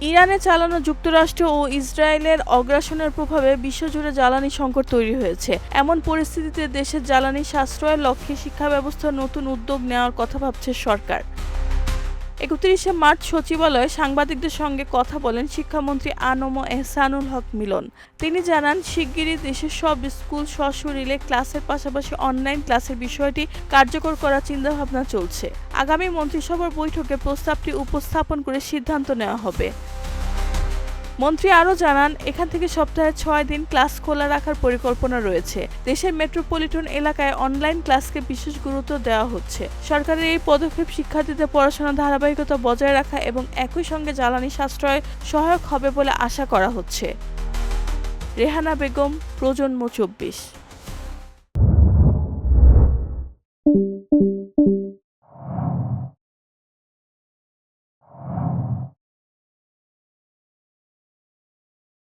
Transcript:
ইরানে চালানো যুক্তরাষ্ট্র ও ইসরায়েলের আগ্রাসনের প্রভাবে বিশ্বজুড়ে জ্বালানি সংকট তৈরি হয়েছে। এমন পরিস্থিতিতে দেশের জ্বালানি সাশ্রয়ের লক্ষ্যে শিক্ষা ব্যবস্থার নতুন উদ্যোগ নেওয়ার কথা ভাবছে সরকার। ৩১শে মার্চ সচিবালয়ে সাংবাদিকদের সঙ্গে কথা বলেন শিক্ষামন্ত্রী আ.ম এহসানুল হক মিলন। তিনি জানান, শিগগিরই দেশের সব স্কুল সশরীরে ক্লাসের পাশাপাশি অনলাইন ক্লাসের বিষয়টি কার্যকর করার চিন্তাভাবনা চলছে। আগামী মন্ত্রিসভার বৈঠকে প্রস্তাবটি উপস্থাপন করে সিদ্ধান্ত নেওয়া হবে। মন্ত্রী আরও জানান, এখান থেকে সপ্তাহে ৬ দিন ক্লাস খোলা রাখার পরিকল্পনা রয়েছে। দেশের মেট্রোপলিটন এলাকায় অনলাইন ক্লাসকে বিশেষ গুরুত্ব দেওয়া হচ্ছে। সরকারের এই পদক্ষেপ শিক্ষার্থীদের পড়াশোনার ধারাবাহিকতা বজায় রাখা এবং একই সঙ্গে জ্বালানি সাশ্রয়ে সহায়ক হবে বলে আশা করা হচ্ছে। রেহানা বেগম, প্রজন্ম ২৪।